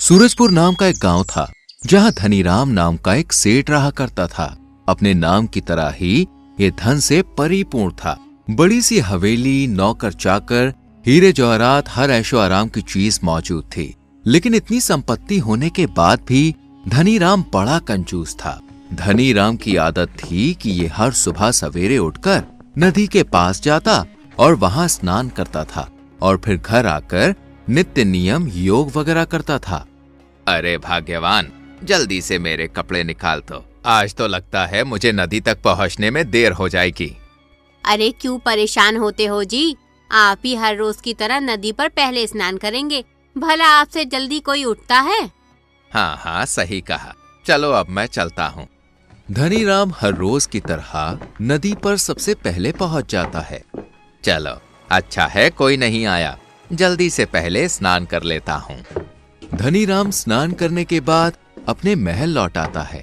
सूरजपुर नाम का एक गांव था जहां धनीराम नाम का एक सेठ रहा करता था। अपने नाम की तरह ही ये धन से परिपूर्ण था। बड़ी सी हवेली, नौकर चाकर, हीरे जवाहरात, हर ऐशो आराम की चीज मौजूद थी। लेकिन इतनी संपत्ति होने के बाद भी धनीराम बड़ा कंजूस था। धनीराम की आदत थी कि ये हर सुबह सवेरे उठकर नदी के पास जाता और वहां स्नान करता था और फिर घर आकर नित्य नियम योग वगैरह करता था। अरे भाग्यवान, जल्दी से मेरे कपड़े निकाल दो। आज तो लगता है मुझे नदी तक पहुंचने में देर हो जाएगी। अरे क्यों परेशान होते हो जी, आप ही हर रोज की तरह नदी पर पहले स्नान करेंगे। भला आपसे जल्दी कोई उठता है? हाँ हाँ, सही कहा। चलो अब मैं चलता हूँ। धनीराम हर रोज की तरह नदी पर सबसे पहले पहुंच जाता है। चलो, अच्छा है कोई नहीं आया, जल्दी से पहले स्नान कर लेता हूँ। धनीराम स्नान करने के बाद अपने महल लौट आता है।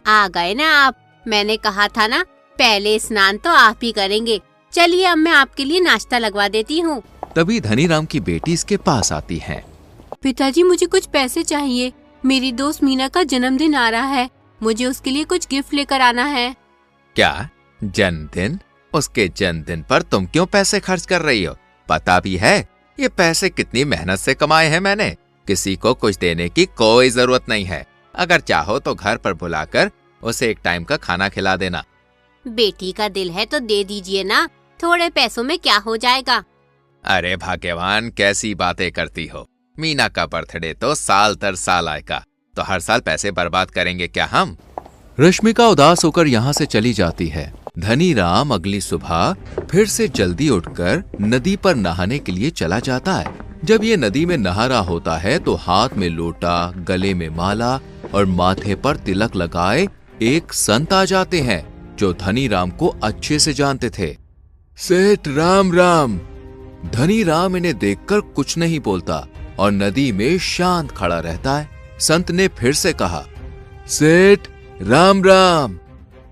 आ गए ना आप, मैंने कहा था ना पहले स्नान तो आप ही करेंगे। चलिए अब मैं आपके लिए नाश्ता लगवा देती हूँ। तभी धनीराम की बेटी इसके पास आती है। पिताजी, मुझे कुछ पैसे चाहिए। मेरी दोस्त मीना का जन्मदिन आ रहा है, मुझे उसके लिए कुछ गिफ्ट लेकर आना है। क्या जन्मदिन? उसके जन्मदिन पर तुम क्यों पैसे खर्च कर रही हो? पता भी है ये पैसे कितनी मेहनत से कमाए हैं मैंने। किसी को कुछ देने की कोई जरूरत नहीं है। अगर चाहो तो घर पर बुलाकर उसे एक टाइम का खाना खिला देना। बेटी का दिल है तो दे दीजिए ना, थोड़े पैसों में क्या हो जाएगा। अरे भाग्यवान, कैसी बातें करती हो। मीना का बर्थडे तो साल दर साल आएगा, तो हर साल पैसे बर्बाद करेंगे क्या हम? रश्मिका उदास होकर यहाँ से चली जाती है। धनीराम अगली सुबह फिर से जल्दी उठकर नदी पर नहाने के लिए चला जाता है। जब ये नदी में नहा रहा होता है तो हाथ में लोटा, गले में माला और माथे पर तिलक लगाए एक संत आ जाते हैं जो धनीराम को अच्छे से जानते थे। सेठ राम राम। धनीराम इन्हें देखकर कुछ नहीं बोलता और नदी में शांत खड़ा रहता है। संत ने फिर से कहा, सेठ राम राम।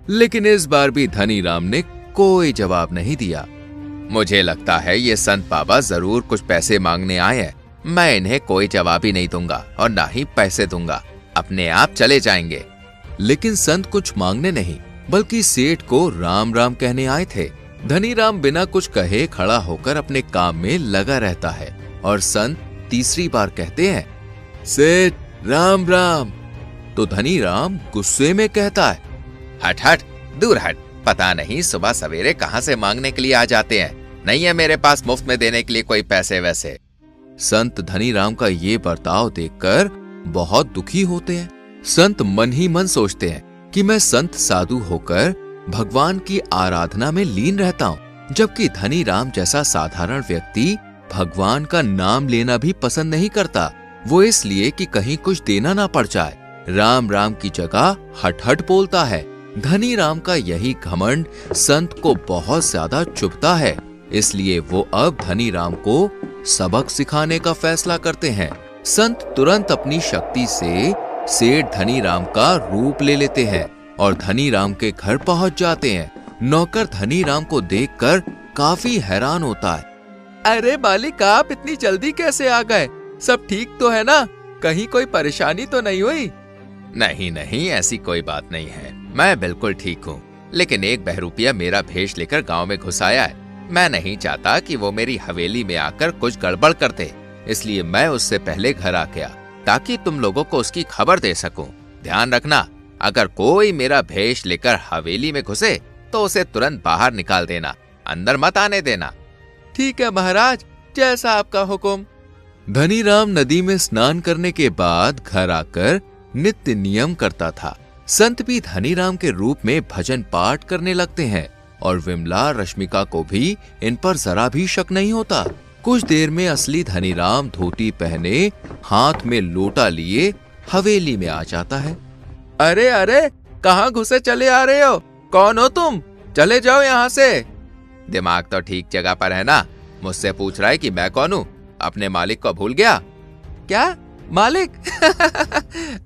लेकिन इस बार भी धनीराम ने कोई जवाब नहीं दिया। मुझे लगता है ये संत बाबा जरूर कुछ पैसे मांगने आए हैं। मैं इन्हें कोई जवाब ही नहीं दूंगा और ना ही पैसे दूंगा, अपने आप चले जाएंगे। लेकिन संत कुछ मांगने नहीं बल्कि सेठ को राम राम कहने आए थे। धनीराम बिना कुछ कहे खड़ा होकर अपने काम में लगा रहता है और संत तीसरी बार कहते हैं, सेठ राम राम। तो धनीराम गुस्से में कहता है, हट हट, दूर हट। पता नहीं सुबह सवेरे कहाँ से मांगने के लिए आ जाते हैं। नहीं है मेरे पास मुफ्त में देने के लिए कोई पैसे वैसे। संत धनीराम का ये बर्ताव देखकर बहुत दुखी होते हैं। संत मन ही मन सोचते हैं कि मैं संत साधु होकर भगवान की आराधना में लीन रहता हूँ, जबकि धनीराम जैसा साधारण व्यक्ति भगवान का नाम लेना भी पसंद नहीं करता। वो इसलिए कि कहीं कुछ देना ना पड़ जाए। राम राम की जगह हट हट बोलता है। धनीराम का यही घमंड संत को बहुत ज्यादा चुभता है, इसलिए वो अब धनीराम को सबक सिखाने का फैसला करते हैं। संत तुरंत अपनी शक्ति से सेठ धनीराम का रूप ले लेते हैं और धनीराम के घर पहुंच जाते हैं। नौकर धनीराम को देखकर काफी हैरान होता है। अरे मालिक, आप इतनी जल्दी कैसे आ गए? सब ठीक तो है ना? कहीं कोई परेशानी तो नहीं हुई? नहीं नहीं, ऐसी कोई बात नहीं है, मैं बिल्कुल ठीक हूँ। लेकिन एक बहरूपिया मेरा भेष लेकर गांव में घुस आया है। मैं नहीं चाहता कि वो मेरी हवेली में आकर कुछ गड़बड़ कर दे, इसलिए मैं उससे पहले घर आ गया ताकि तुम लोगों को उसकी खबर दे सकूं। ध्यान रखना, अगर कोई मेरा भेष लेकर हवेली में घुसे तो उसे तुरंत बाहर निकाल देना, अंदर मत आने देना। ठीक है महाराज, जैसा आपका हुक्म। धनीराम नदी में स्नान करने के बाद घर आकर नित्य नियम करता था। संत भी धनीराम के रूप में भजन पाठ करने लगते हैं और विमला, रश्मिका को भी इन पर जरा भी शक नहीं होता। कुछ देर में असली धनीराम धोती पहने, हाथ में लोटा लिए हवेली में आ जाता है। अरे अरे, कहाँ घुसे चले आ रहे हो? कौन हो तुम? चले जाओ यहाँ से। दिमाग तो ठीक जगह पर है ना? मुझसे पूछ रहा है कि मैं कौन हूँ? अपने मालिक को भूल गया क्या? मालिक?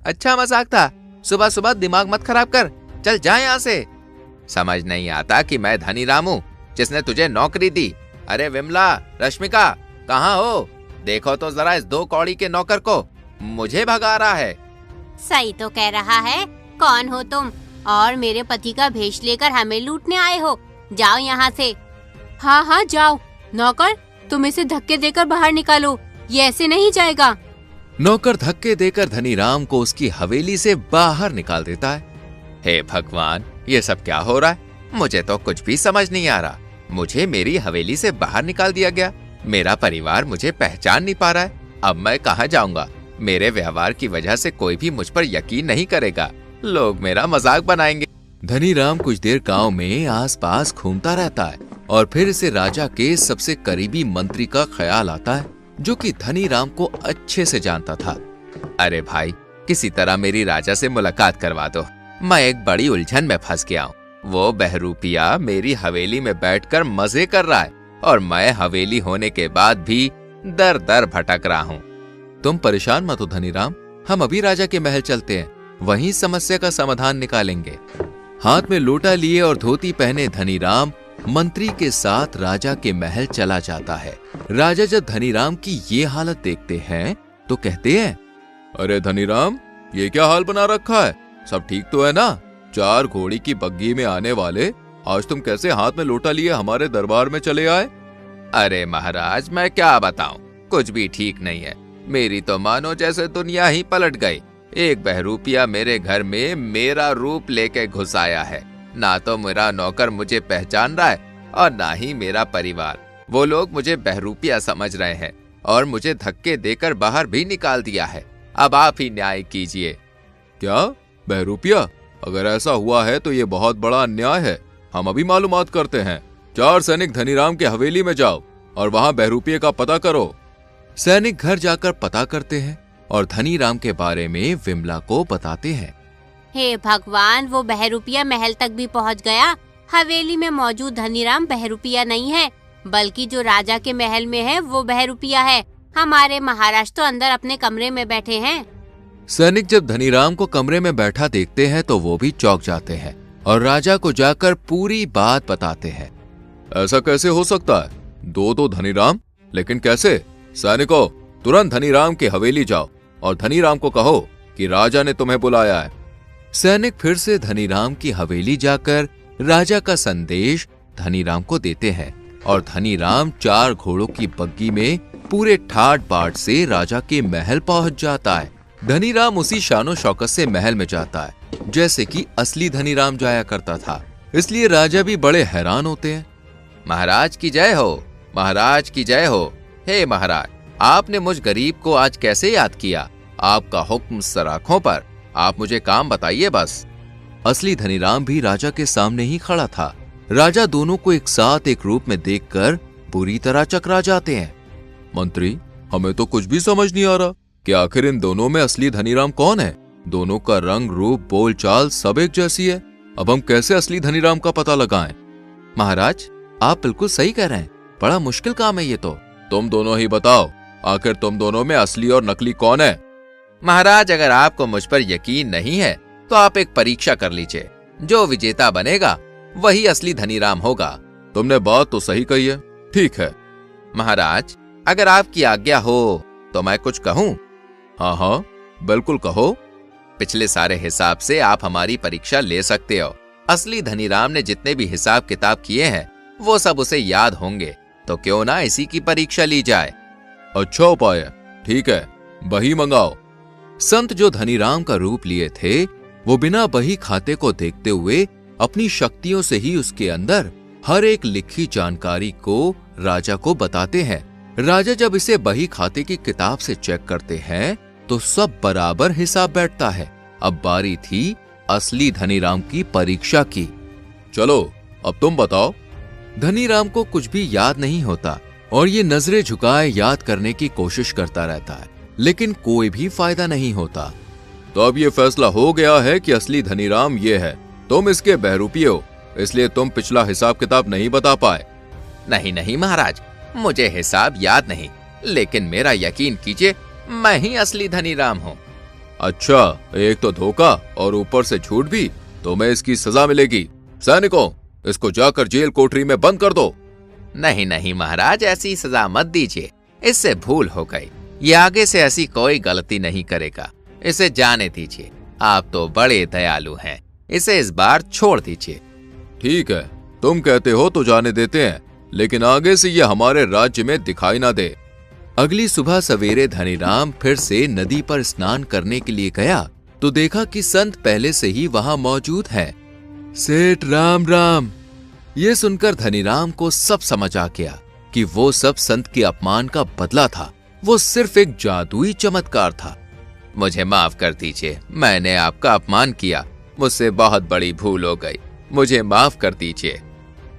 अच्छा मजाक था। सुबह सुबह दिमाग मत खराब कर, चल जा यहाँ से। समझ नहीं आता कि मैं धनीराम हूँ जिसने तुझे नौकरी दी। अरे विमला, रश्मिका, कहाँ हो? देखो तो जरा इस 2 कौड़ी के नौकर को। मुझे भगा रहा है। सही तो कह रहा है। कौन हो तुम और मेरे पति का भेष लेकर हमें लूटने आए हो? जाओ यहाँ से। हाँ हाँ जाओ। नौकर, तुम इसे धक्के देकर बाहर निकालो, ये ऐसे नहीं जाएगा। नौकर धक्के देकर धनीराम को उसकी हवेली से बाहर निकाल देता है। हे भगवान, ये सब क्या हो रहा है? मुझे तो कुछ भी समझ नहीं आ रहा। मुझे मेरी हवेली से बाहर निकाल दिया गया। मेरा परिवार मुझे पहचान नहीं पा रहा है। अब मैं कहाँ जाऊंगा? मेरे व्यवहार की वजह से कोई भी मुझ पर यकीन नहीं करेगा। लोग मेरा मजाक बनाएंगे। धनीराम कुछ देर गांव में आसपास घूमता रहता है और फिर इसे राजा के सबसे करीबी मंत्री का ख्याल आता है, जो कि धनीराम को अच्छे से जानता था। अरे भाई, किसी तरह मेरी राजा से मुलाकात करवा दो। मैं एक बड़ी उलझन में फंस गया हूँ। वो बहरूपिया मेरी हवेली में बैठकर मजे कर रहा है और मैं हवेली होने के बाद भी दर दर भटक रहा हूँ। तुम परेशान मत हो धनीराम, हम अभी राजा के महल चलते हैं, वहीं समस्या का समाधान निकालेंगे। हाथ में लोटा लिए और धोती पहने धनीराम मंत्री के साथ राजा के महल चला जाता है। राजा जब धनीराम की ये हालत देखते हैं तो कहते हैं, अरे धनीराम, ये क्या हाल बना रखा है? सब ठीक तो है ना? 4 घोड़ी की बग्गी में आने वाले आज तुम कैसे हाथ में लोटा लिए हमारे दरबार में चले आए? अरे महाराज, मैं क्या बताऊं, कुछ भी ठीक नहीं है। मेरी तो मानो जैसे दुनिया ही पलट गई। एक बहरूपिया मेरे घर में मेरा रूप लेके घुस आया है। ना तो मेरा नौकर मुझे पहचान रहा है और ना ही मेरा परिवार। वो लोग मुझे बहरूपिया समझ रहे हैं और मुझे धक्के देकर बाहर भी निकाल दिया है। अब आप ही न्याय कीजिए। क्या बहरूपिया? अगर ऐसा हुआ है तो ये बहुत बड़ा अन्याय है। हम अभी मालूमात करते हैं। 4 सैनिक धनीराम के हवेली में जाओ और वहां बहरूपिये का पता करो। सैनिक घर जाकर पता करते हैं और धनीराम के बारे में विमला को बताते हैं। हे भगवान, वो बहरूपिया महल तक भी पहुंच गया। हवेली में मौजूद धनीराम बहरूपिया नहीं है, बल्कि जो राजा के महल में है वो बहरूपिया है। हमारे महाराज तो अंदर अपने कमरे में बैठे हैं। सैनिक जब धनीराम को कमरे में बैठा देखते हैं तो वो भी चौंक जाते हैं और राजा को जाकर पूरी बात बताते हैं। ऐसा कैसे हो सकता है? 2 धनीराम, लेकिन कैसे? सैनिकों, तुरंत धनीराम की हवेली जाओ और धनीराम को कहो कि राजा ने तुम्हें बुलाया है। सैनिक फिर से धनीराम की हवेली जाकर राजा का संदेश धनीराम को देते हैं और धनीराम 4 घोड़ों की बग्गी में पूरे ठाट बाट से राजा के महल पहुंच जाता है। धनीराम उसी शानो शौकत से महल में जाता है जैसे कि असली धनीराम जाया करता था, इसलिए राजा भी बड़े हैरान होते हैं। महाराज की जय हो, महाराज की जय हो। हे महाराज, आपने मुझ गरीब को आज कैसे याद किया? आपका हुक्म सराखों पर। आप मुझे काम बताइए बस। असली धनीराम भी राजा के सामने ही खड़ा था। राजा दोनों को एक साथ एक रूप में देखकर बुरी तरह चकरा जाते हैं। मंत्री, हमें तो कुछ भी समझ नहीं आ रहा कि आखिर इन दोनों में असली धनीराम कौन है? दोनों का रंग, रूप, बोलचाल सब एक जैसी है। अब हम कैसे असली धनीराम का पता लगाएं? महाराज, आप बिल्कुल सही कह रहे हैं। बड़ा मुश्किल काम है ये तो। तुम दोनों ही बताओ, आखिर तुम दोनों में असली और नकली कौन है? महाराज, अगर आपको मुझ पर यकीन नहीं है तो आप एक परीक्षा कर लीजिए। जो विजेता बनेगा वही असली धनीराम होगा। तुमने बात तो सही कही है। ठीक है महाराज, अगर आपकी आज्ञा हो तो मैं कुछ कहूँ? हाँ हाँ, बिल्कुल कहो। पिछले सारे हिसाब से आप हमारी परीक्षा ले सकते हो। असली धनीराम ने जितने भी हिसाब किताब किए हैं वो सब उसे याद होंगे, तो क्यों ना इसी की परीक्षा ली जाए। अच्छा उपाय है। ठीक है, बही मंगाओ। संत जो धनीराम का रूप लिए थे वो बिना बही खाते को देखते हुए अपनी शक्तियों से ही उसके अंदर हर एक लिखी जानकारी को राजा को बताते हैं। राजा जब इसे बही खाते की किताब से चेक करते हैं तो सब बराबर हिसाब बैठता है। अब बारी थी असली धनीराम की परीक्षा की। चलो, अब तुम बताओ। धनीराम को कुछ भी याद नहीं होता और ये नजरें झुकाए याद करने की कोशिश करता रहता है, लेकिन कोई भी फायदा नहीं होता। तो अब ये फैसला हो गया है कि असली धनीराम ये है। तुम इसके बहरूपिये हो, इसलिए तुम पिछला हिसाब किताब नहीं बता पाए। नहीं नहीं महाराज, मुझे हिसाब याद नहीं, लेकिन मेरा यकीन कीजिए, मैं ही असली धनीराम हूँ। अच्छा, एक तो धोखा और ऊपर से झूठ भी। तुम्हें इसकी सजा मिलेगी। सैनिकों, इसको जाकर जेल कोठरी में बंद कर दो। नहीं नहीं महाराज, ऐसी सजा मत दीजिए, इससे भूल हो गई। ये आगे से ऐसी कोई गलती नहीं करेगा। इसे जाने दीजिए। आप तो बड़े दयालु हैं। इसे इस बार छोड़ दीजिए। ठीक है, तुम कहते हो तो जाने देते हैं, लेकिन आगे से ये हमारे राज्य में दिखाई ना दे। अगली सुबह सवेरे धनीराम फिर से नदी पर स्नान करने के लिए गया तो देखा कि संत पहले से ही वहां मौजूद है। सेठ राम राम। ये सुनकर धनीराम को सब समझ आ गया कि वो सब संत के अपमान का बदला था। वो सिर्फ एक जादुई चमत्कार था। मुझे माफ कर दीजिए, मैंने आपका अपमान किया। मुझसे बहुत बड़ी भूल हो गई। मुझे माफ कर दीजिए।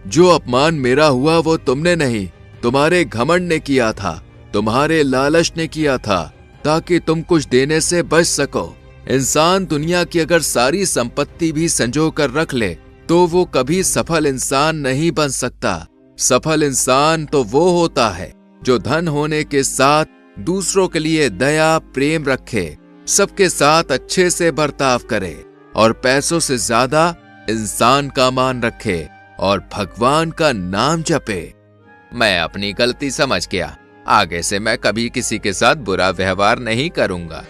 जो अपमान मेरा हुआ वो तुमने नहीं, तुम्हारे घमंड ने किया था, तुम्हारे लालच ने किया था, ताकि तुम कुछ देने से बच सको। इंसान दुनिया की अगर सारी संपत्ति भी संजो कर रख ले तो वो कभी सफल इंसान नहीं बन सकता। सफल इंसान तो वो होता है जो धन होने के साथ दूसरों के लिए दया प्रेम रखे, सबके साथ अच्छे से बर्ताव करे और पैसों से ज्यादा इंसान का मान रखे और भगवान का नाम जपे। मैं अपनी गलती समझ गया। आगे से मैं कभी किसी के साथ बुरा व्यवहार नहीं करूंगा।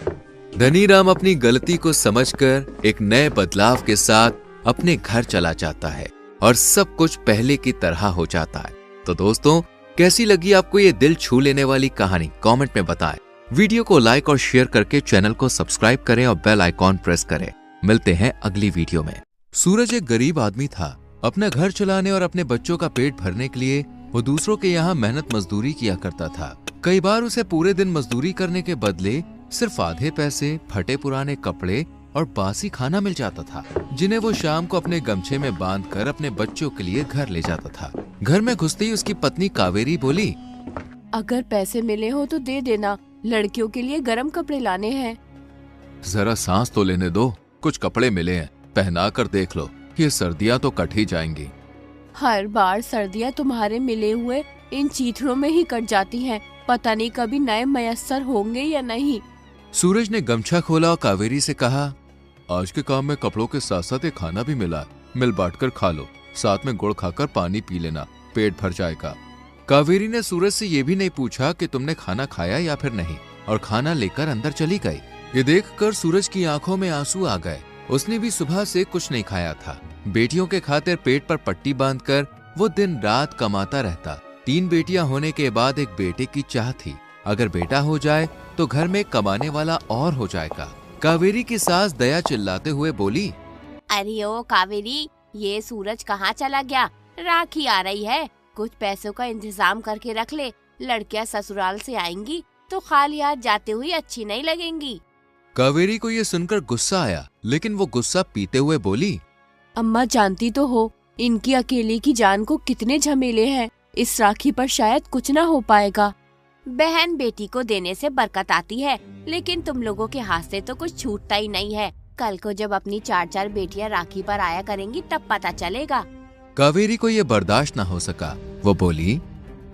धनीराम अपनी गलती को समझकर एक नए बदलाव के साथ अपने घर चला जाता है और सब कुछ पहले की तरह हो जाता है। तो दोस्तों, कैसी लगी आपको ये दिल छू लेने वाली कहानी? कमेंट में बताएं। वीडियो को लाइक और शेयर करके चैनल को सब्सक्राइब करें और बेल आइकॉन प्रेस करें। मिलते हैं अगली वीडियो में। सूरज एक गरीब आदमी था। अपना घर चलाने और अपने बच्चों का पेट भरने के लिए वो दूसरों के यहाँ मेहनत मजदूरी किया करता था। कई बार उसे पूरे दिन मजदूरी करने के बदले सिर्फ आधे पैसे, फटे पुराने कपड़े और बासी खाना मिल जाता था, जिन्हें वो शाम को अपने गमछे में बांधकर अपने बच्चों के लिए घर ले जाता था। घर में घुसते ही उसकी पत्नी कावेरी बोली, अगर पैसे मिले हो तो दे देना, लड़कियों के लिए गर्म कपड़े लाने हैं। जरा सांस तो लेने दो, कुछ कपड़े मिले हैं, पहना कर देख लो, ये सर्दियाँ तो कट ही जाएंगी। हर बार सर्दियाँ तुम्हारे मिले हुए इन चीथड़ों में ही कट जाती हैं। पता नहीं कभी नए मयस्सर होंगे या नहीं। सूरज ने गमछा खोला और कावेरी से कहा, आज के काम में कपड़ों के साथ साथ एक खाना भी मिला है, मिल बांट कर खा लो, साथ में गुड़ खाकर पानी पी लेना, पेट भर जाएगा। कावेरी ने सूरज से ये भी नहीं पूछा कि तुमने खाना खाया या फिर नहीं, और खाना लेकर अंदर चली गई। ये देखकर सूरज की आंखों में आंसू आ गए। उसने भी सुबह से कुछ नहीं खाया था। बेटियों के खातिर पेट पर पट्टी बांधकर वो दिन रात कमाता रहता। 3 बेटियां होने के बाद एक बेटे की चाह थी। अगर बेटा हो जाए तो घर में कमाने वाला और हो जाएगा। कावेरी की सास दया चिल्लाते हुए बोली, अरे ओ कावेरी, ये सूरज कहाँ चला गया? राखी आ रही है, कुछ पैसों का इंतजाम करके रख ले। लड़कियां ससुराल से आएंगी तो खाली हाथ जाते हुए अच्छी नहीं लगेंगी। कावेरी को ये सुनकर गुस्सा आया, लेकिन वो गुस्सा पीते हुए बोली, अम्मा जानती तो हो इनकी अकेले की जान को कितने झमेले हैं। इस राखी पर शायद कुछ न हो पाएगा। बहन बेटी को देने से बरकत आती है, लेकिन तुम लोगों के हाथ से तो कुछ छूटता ही नहीं है। कल को जब अपनी 4-4 बेटियां राखी पर आया करेंगी तब पता चलेगा। कावेरी को ये बर्दाश्त न हो सका। वो बोली,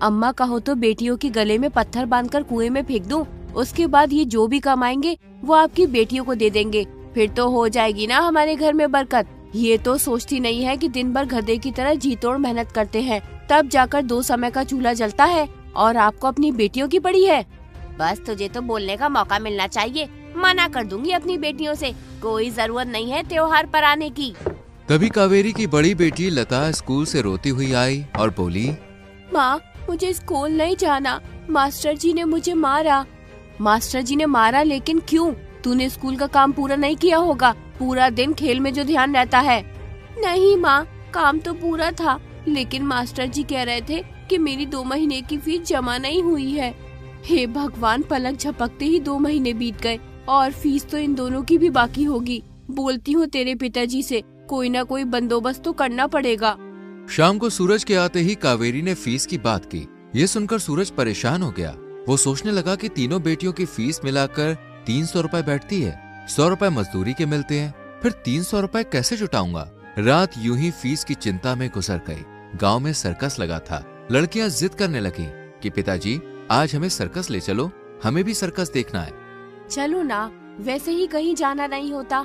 अम्मा कहो तो बेटियों के गले में पत्थर बांधकर कुएं में फेंक दूं। उसके बाद ये जो भी कमाएंगे वो आपकी बेटियों को दे देंगे। फिर तो हो जाएगी ना हमारे घर में बरकत। ये तो सोचती नहीं है कि दिन भर गधे की तरह जी तोड़ मेहनत करते हैं, तब जाकर 2 समय का चूल्हा जलता है, और आपको अपनी बेटियों की पड़ी है। बस तुझे तो बोलने का मौका मिलना चाहिए। मना कर दूंगी अपनी बेटियों से, कोई जरूरत नहीं है त्योहार पर आने की। तभी कावेरी की बड़ी बेटी लता स्कूल से रोती हुई आई और बोली, माँ मुझे स्कूल नहीं जाना, मास्टर जी ने मुझे मारा। मास्टर जी ने मारा? लेकिन क्यों? तूने स्कूल का काम पूरा नहीं किया होगा। पूरा दिन खेल में जो ध्यान रहता है। नहीं माँ, काम तो पूरा था, लेकिन मास्टर जी कह रहे थे कि मेरी 2 महीने की फीस जमा नहीं हुई है। हे भगवान, पलक झपकते ही 2 महीने बीत गए और फीस तो इन दोनों की भी बाकी होगी। बोलती हूँ तेरे पिताजी से, कोई ना कोई बंदोबस्त तो करना पड़ेगा। शाम को सूरज के आते ही कावेरी ने फीस की बात की। ये सुनकर सूरज परेशान हो गया। वो सोचने लगा कि तीनों बेटियों की फीस मिलाकर 300 रुपए बैठती है। 100 रुपए मजदूरी के मिलते हैं, फिर 300 रुपए कैसे जुटाऊंगा? रात यूं ही फीस की चिंता में गुजर गई। गांव में सर्कस लगा था। लड़कियां जिद करने लगी कि पिताजी आज हमें सर्कस ले चलो, हमें भी सर्कस देखना है। चलो ना, वैसे ही कहीं जाना नहीं होता।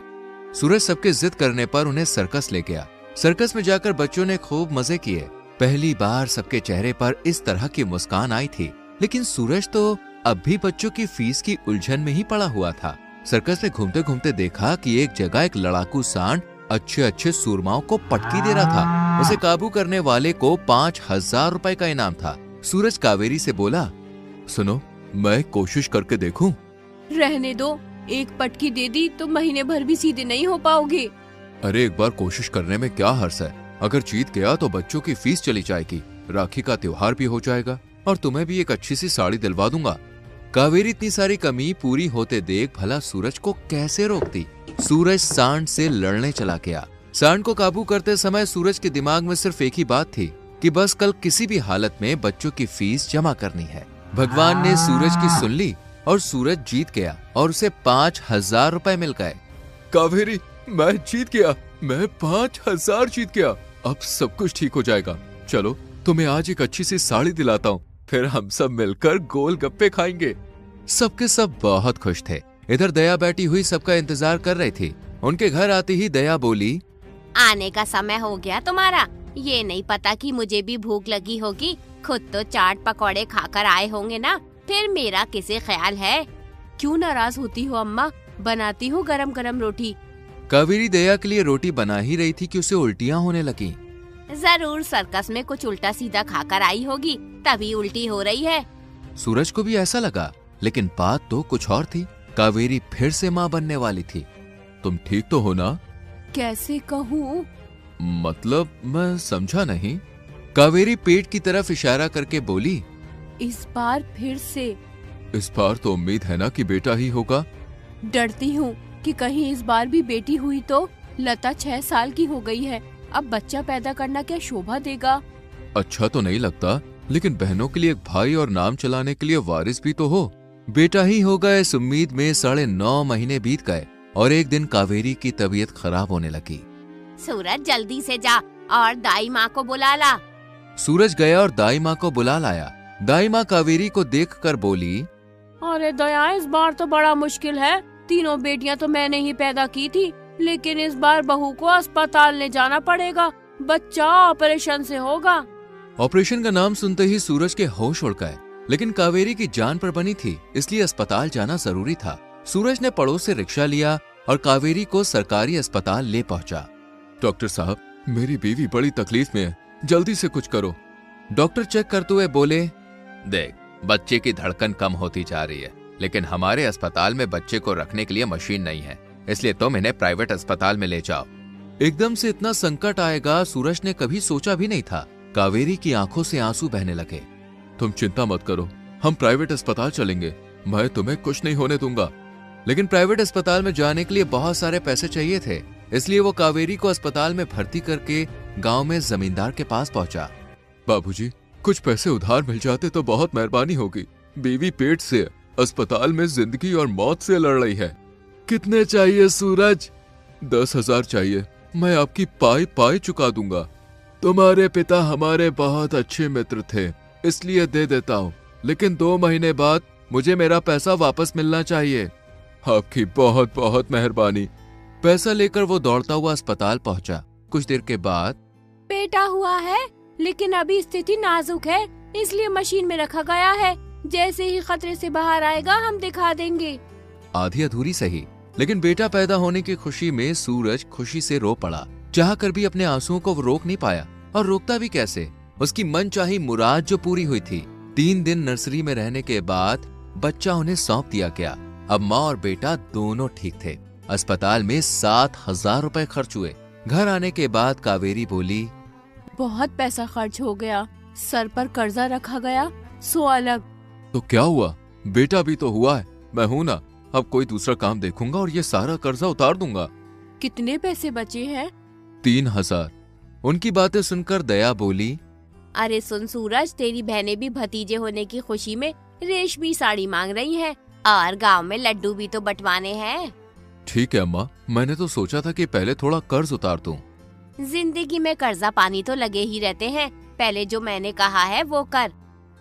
सूरज सबके जिद करने पर उन्हें सर्कस ले गया। सर्कस में जाकर बच्चों ने खूब मजे किए। पहली बार सबके चेहरे पर इस तरह की मुस्कान आई थी, लेकिन सूरज तो अब भी बच्चों की फीस की उलझन में ही पड़ा हुआ था। सर्कस में घूमते घूमते देखा कि एक जगह एक लड़ाकू सांड अच्छे अच्छे सूरमाओं को पटकी दे रहा था। उसे काबू करने वाले को 5,000 रुपए का इनाम था। सूरज कावेरी से बोला, सुनो, मैं कोशिश करके देखूं? रहने दो, एक पटकी दे दी तो महीने भर भी सीधे नहीं हो पाओगे। अरे एक बार कोशिश करने में क्या हर्ज है? अगर जीत गया तो बच्चों की फीस चली जाएगी, राखी का त्योहार भी हो जाएगा और तुम्हें भी एक अच्छी सी साड़ी दिलवा दूंगा। कावेरी इतनी सारी कमी पूरी होते देख भला सूरज को कैसे रोकती। सूरज सांड से लड़ने चला गया। सांड को काबू करते समय सूरज के दिमाग में सिर्फ एक ही बात थी कि बस कल किसी भी हालत में बच्चों की फीस जमा करनी है। भगवान ने सूरज की सुन ली और सूरज जीत गया और उसे 5,000 रुपए मिल गए। कावेरी, मैं जीत गया, मैं 5,000 जीत गया। अब सब कुछ ठीक हो जाएगा। चलो तुम्हें आज एक अच्छी सी साड़ी दिलाता हूँ, फिर हम सब मिलकर गोलगप्पे खाएंगे। सबके सब बहुत खुश थे। इधर दया बैठी हुई सबका इंतजार कर रही थी। उनके घर आते ही दया बोली, आने का समय हो गया तुम्हारा। ये नहीं पता कि मुझे भी भूख लगी होगी। खुद तो चाट पकौड़े खाकर आए होंगे ना, फिर मेरा किसे ख्याल है। क्यों नाराज होती हो अम्मा, बनाती हूँ गरम गरम रोटी। कावेरी दया के लिए रोटी बना ही रही थी कि उसे उल्टियां होने लगी। जरूर सर्कस में कुछ उल्टा सीधा खाकर आई होगी, तभी उल्टी हो रही है। सूरज को भी ऐसा लगा, लेकिन बात तो कुछ और थी। कावेरी फिर से माँ बनने वाली थी। तुम ठीक तो हो ना? कैसे कहूँ? मतलब मैं समझा नहीं। कावेरी पेट की तरफ इशारा करके बोली, इस बार फिर से। इस बार तो उम्मीद है ना कि बेटा ही होगा? डरती हूँ कि कहीं इस बार भी बेटी हुई तो। लता 6 साल की हो गई है, अब बच्चा पैदा करना क्या शोभा देगा? अच्छा तो नहीं लगता, लेकिन बहनों के लिए एक भाई और नाम चलाने के लिए वारिस भी तो हो। बेटा ही होगा इस उम्मीद में 9.5 महीने बीत गए और एक दिन कावेरी की तबीयत खराब होने लगी। सूरज जल्दी से जा और दाई माँ को बुला ला। सूरज गया और दाई माँ को बुला लाया। दाई माँ कावेरी को देखकर बोली, अरे दया, इस बार तो बड़ा मुश्किल है। तीनों बेटियां तो मैंने ही पैदा की थी, लेकिन इस बार बहू को अस्पताल ले जाना पड़ेगा। बच्चा ऑपरेशन से होगा। ऑपरेशन का नाम सुनते ही सूरज के होश उड़ गए, लेकिन कावेरी की जान पर बनी थी, इसलिए अस्पताल जाना जरूरी था। सूरज ने पड़ोस से रिक्शा लिया और कावेरी को सरकारी अस्पताल ले पहुंचा। डॉक्टर साहब, मेरी बीवी बड़ी तकलीफ में है, जल्दी से कुछ करो। डॉक्टर चेक करते हुए बोले, देख, बच्चे की धड़कन कम होती जा रही है, लेकिन हमारे अस्पताल में बच्चे को रखने के लिए मशीन नहीं है, इसलिए तुम इन्हें प्राइवेट अस्पताल में ले जाओ। एकदम से इतना संकट आएगा सूरज ने कभी सोचा भी नहीं था। कावेरी की आंखों से आंसू बहने लगे। तुम चिंता मत करो, हम प्राइवेट अस्पताल चलेंगे, मैं तुम्हें कुछ नहीं होने दूंगा। लेकिन प्राइवेट अस्पताल में जाने के लिए बहुत सारे पैसे चाहिए थे, इसलिए वो कावेरी को अस्पताल में भर्ती करके गांव में जमींदार के पास पहुंचा। बाबूजी, कुछ पैसे उधार मिल जाते तो बहुत मेहरबानी होगी। बीवी पेट से अस्पताल में जिंदगी और मौत से लड़ रही है। कितने चाहिए सूरज? 10,000 चाहिए, मैं आपकी पाई पाई चुका दूंगा। तुम्हारे पिता हमारे बहुत अच्छे मित्र थे, इसलिए दे देता हूँ, लेकिन 2 महीने बाद मुझे मेरा पैसा वापस मिलना चाहिए। आपकी बहुत बहुत मेहरबानी। पैसा लेकर वो दौड़ता हुआ अस्पताल पहुंचा। कुछ देर के बाद, बेटा हुआ है, लेकिन अभी स्थिति नाजुक है, इसलिए मशीन में रखा गया है। जैसे ही खतरे से बाहर आएगा हम दिखा देंगे। आधी अधूरी सही, लेकिन बेटा पैदा होने की खुशी में सूरज खुशी से रो पड़ा। चाहकर भी अपने आंसुओं को वो रोक नहीं पाया, और रोकता भी कैसे। उसकी मनचाही मुराद जो पूरी हुई थी। 3 दिन नर्सरी में रहने के बाद बच्चा उन्हें सौंप दिया गया। अब माँ और बेटा दोनों ठीक थे। अस्पताल में 7,000 रुपए खर्च हुए। घर आने के बाद कावेरी बोली, बहुत पैसा खर्च हो गया, सर पर कर्जा रखा गया, सो अलग। तो क्या हुआ, बेटा भी तो हुआ है, मैं हूं ना। अब कोई दूसरा काम देखूंगा और ये सारा कर्जा उतार दूंगा। कितने पैसे बचे हैं? 3,000। उनकी बातें सुनकर दया बोली, अरे सुन सूरज, तेरी बहनें भी भतीजे होने की खुशी में रेशमी साड़ी मांग रही हैं और गांव में लड्डू भी तो बंटवाने हैं। ठीक है अम्मा, मैंने तो सोचा था कि पहले थोड़ा कर्ज उतार दूं। जिंदगी में कर्जा पानी तो लगे ही रहते हैं, पहले जो मैंने कहा है वो कर।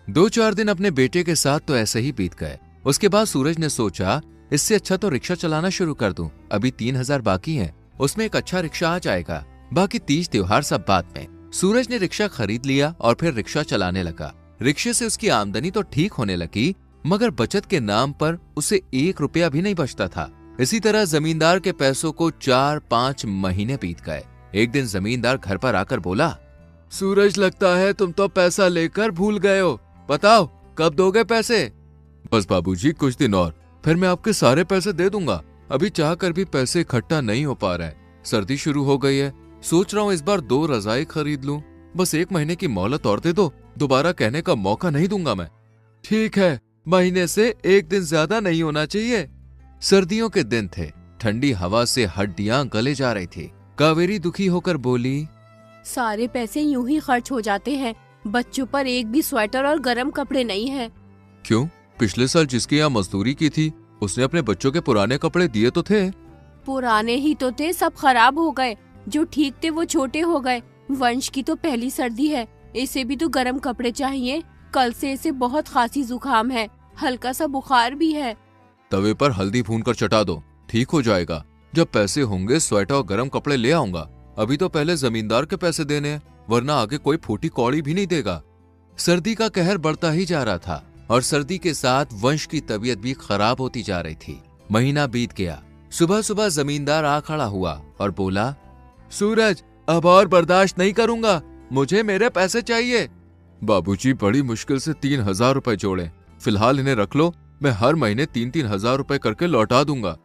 2-4 दिन अपने बेटे के साथ तो ऐसे ही बीत गए। उसके बाद सूरज ने सोचा, इससे अच्छा तो रिक्शा चलाना शुरू कर दूं। अभी 3,000 बाकी हैं, उसमें एक अच्छा रिक्शा आ जाएगा, बाकी तीज त्योहार सब बाद में। सूरज ने रिक्शा खरीद लिया और फिर रिक्शा चलाने लगा। रिक्शे से उसकी आमदनी तो ठीक होने लगी, मगर बचत के नाम पर उसे 1 रुपया भी नहीं बचता था। इसी तरह जमींदार के पैसों को 4-5 महीने बीत गए। एक दिन जमींदार घर पर आकर बोला, सूरज, लगता है तुम तो पैसा लेकर भूल गए हो। बताओ कब दोगे पैसे? बस बाबूजी, कुछ दिन और, फिर मैं आपके सारे पैसे दे दूंगा। अभी चाह कर भी पैसे इकट्ठा नहीं हो पा रहे हैं। सर्दी शुरू हो गई है, सोच रहा हूँ इस बार 2 रजाई खरीद लूं। बस 1 महीने की मोहलत और दे दो, दोबारा कहने का मौका नहीं दूंगा मैं। ठीक है, महीने से 1 दिन ज्यादा नहीं होना चाहिए। सर्दियों के दिन थे, ठंडी हवा से हड्डियां गले जा रही थी। कावेरी दुखी होकर बोली, सारे पैसे यूं ही खर्च हो जाते हैं। बच्चों पर एक भी स्वेटर और गर्म कपड़े नहीं है। क्यों? पिछले साल जिसके यहाँ मजदूरी की थी उसने अपने बच्चों के पुराने कपड़े दिए तो थे। पुराने ही तो थे, सब खराब हो गए। जो ठीक थे वो छोटे हो गए। वंश की तो पहली सर्दी है, इसे भी तो गर्म कपड़े चाहिए। कल से इसे बहुत खांसी जुकाम है, हल्का सा बुखार भी है। तवे पर हल्दी भूनकर चटा दो, ठीक हो जाएगा। जब पैसे होंगे स्वेटर और गर्म कपड़े ले आऊंगा। अभी तो पहले जमींदार के पैसे देने हैं, वरना आगे कोई फूटी कौड़ी भी नहीं देगा। सर्दी का कहर बढ़ता ही जा रहा था और सर्दी के साथ वंश की तबीयत भी खराब होती जा रही थी। महीना बीत गया। सुबह सुबह जमींदार आ खड़ा हुआ और बोला, सूरज, अब और बर्दाश्त नहीं करूंगा, मुझे मेरे पैसे चाहिए। बाबूजी, बड़ी मुश्किल से 3,000 रुपए जोड़े, फिलहाल इन्हें रख लो, मैं हर महीने 3-3 हजार रुपए करके लौटा दूंगा।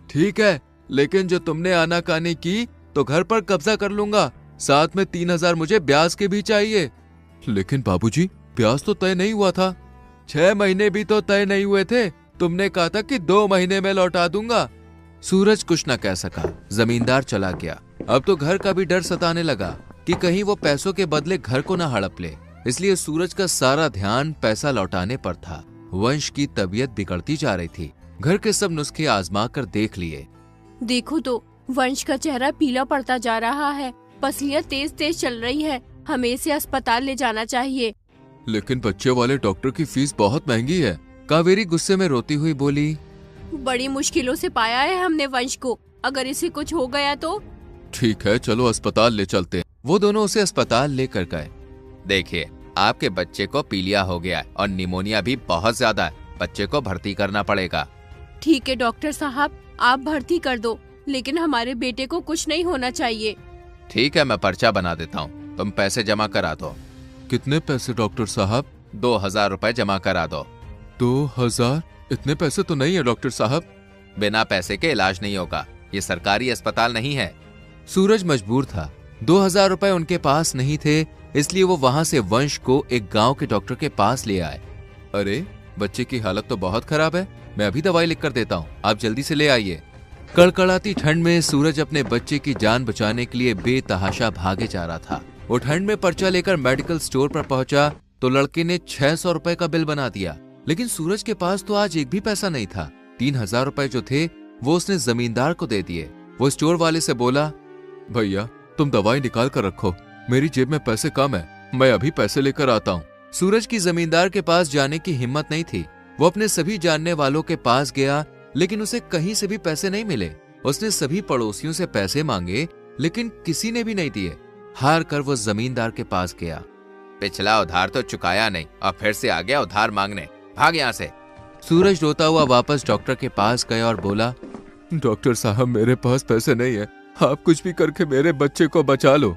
ठीक है, लेकिन जो तुमने आनाकानी की तो घर पर कब्जा कर लूंगा, साथ में 3,000 मुझे ब्याज के भी चाहिए। लेकिन बाबूजी, ब्याज तो तय नहीं हुआ था। 6 महीने भी तो तय नहीं हुए थे, तुमने कहा था कि 2 महीने में लौटा दूंगा। सूरज कुछ न कह सका, जमींदार चला गया। अब तो घर का भी डर सताने लगा कि कहीं वो पैसों के बदले घर को न हड़प ले, इसलिए सूरज का सारा ध्यान पैसा लौटाने पर था। वंश की तबीयत बिगड़ती जा रही थी। घर के सब नुस्खे आजमा कर देख लिए। देखो तो, वंश का चेहरा पीला पड़ता जा रहा है, पसलियां तेज तेज चल रही है। हमें इसे अस्पताल ले जाना चाहिए। लेकिन बच्चे वाले डॉक्टर की फीस बहुत महंगी है। कावेरी गुस्से में रोती हुई बोली, बड़ी मुश्किलों से पाया है हमने वंश को, अगर इसे कुछ हो गया तो। ठीक है, चलो अस्पताल ले चलते हैं। वो दोनों उसे अस्पताल लेकर गए। देखिए, आपके बच्चे को पीलिया हो गया है और निमोनिया भी बहुत ज्यादा है। बच्चे को भर्ती करना पड़ेगा। ठीक है डॉक्टर साहब, आप भर्ती कर दो, लेकिन हमारे बेटे को कुछ नहीं होना चाहिए। ठीक है, मैं पर्चा बना देता हूँ, तुम पैसे जमा करा दो। कितने पैसे डॉक्टर साहब? 2,000 रुपए जमा करा दो। 2,000? इतने पैसे तो नहीं है डॉक्टर साहब। बिना पैसे के इलाज नहीं होगा, ये सरकारी अस्पताल नहीं है। सूरज मजबूर था। 2,000 रुपए उनके पास नहीं थे, इसलिए वो वहां से वंश को एक गांव के डॉक्टर के पास ले आए। अरे, बच्चे की हालत तो बहुत खराब है, मैं अभी दवाई लिख कर देता हूँ, आप जल्दी से ले आइए। कड़कड़ाती ठंड में सूरज अपने बच्चे की जान बचाने के लिए बेतहाशा भागे जा रहा था। वो ठंड में पर्चा लेकर मेडिकल स्टोर पर पहुंचा तो लड़के ने 600 रुपए का बिल बना दिया। लेकिन सूरज के पास तो आज एक भी पैसा नहीं था। 3,000 रुपए जो थे वो उसने जमींदार को दे दिए। वो स्टोर वाले से बोला, भैया तुम दवाई निकाल कर रखो, मेरी जेब में पैसे कम है, मैं अभी पैसे लेकर आता हूँ। सूरज की जमींदार के पास जाने की हिम्मत नहीं थी। वो अपने सभी जानने वालों के पास गया, लेकिन उसे कहीं से भी पैसे नहीं मिले। उसने सभी पड़ोसियों से पैसे मांगे, लेकिन किसी ने भी नहीं दिए। हार कर वो जमींदार के पास गया। पिछला उधार तो चुकाया नहीं और फिर से आ गया उधार मांगने, भाग यहाँ से। सूरज रोता हुआ वापस डॉक्टर के पास गया और बोला, डॉक्टर साहब मेरे पास पैसे नहीं है, आप कुछ भी करके मेरे बच्चे को बचा लो।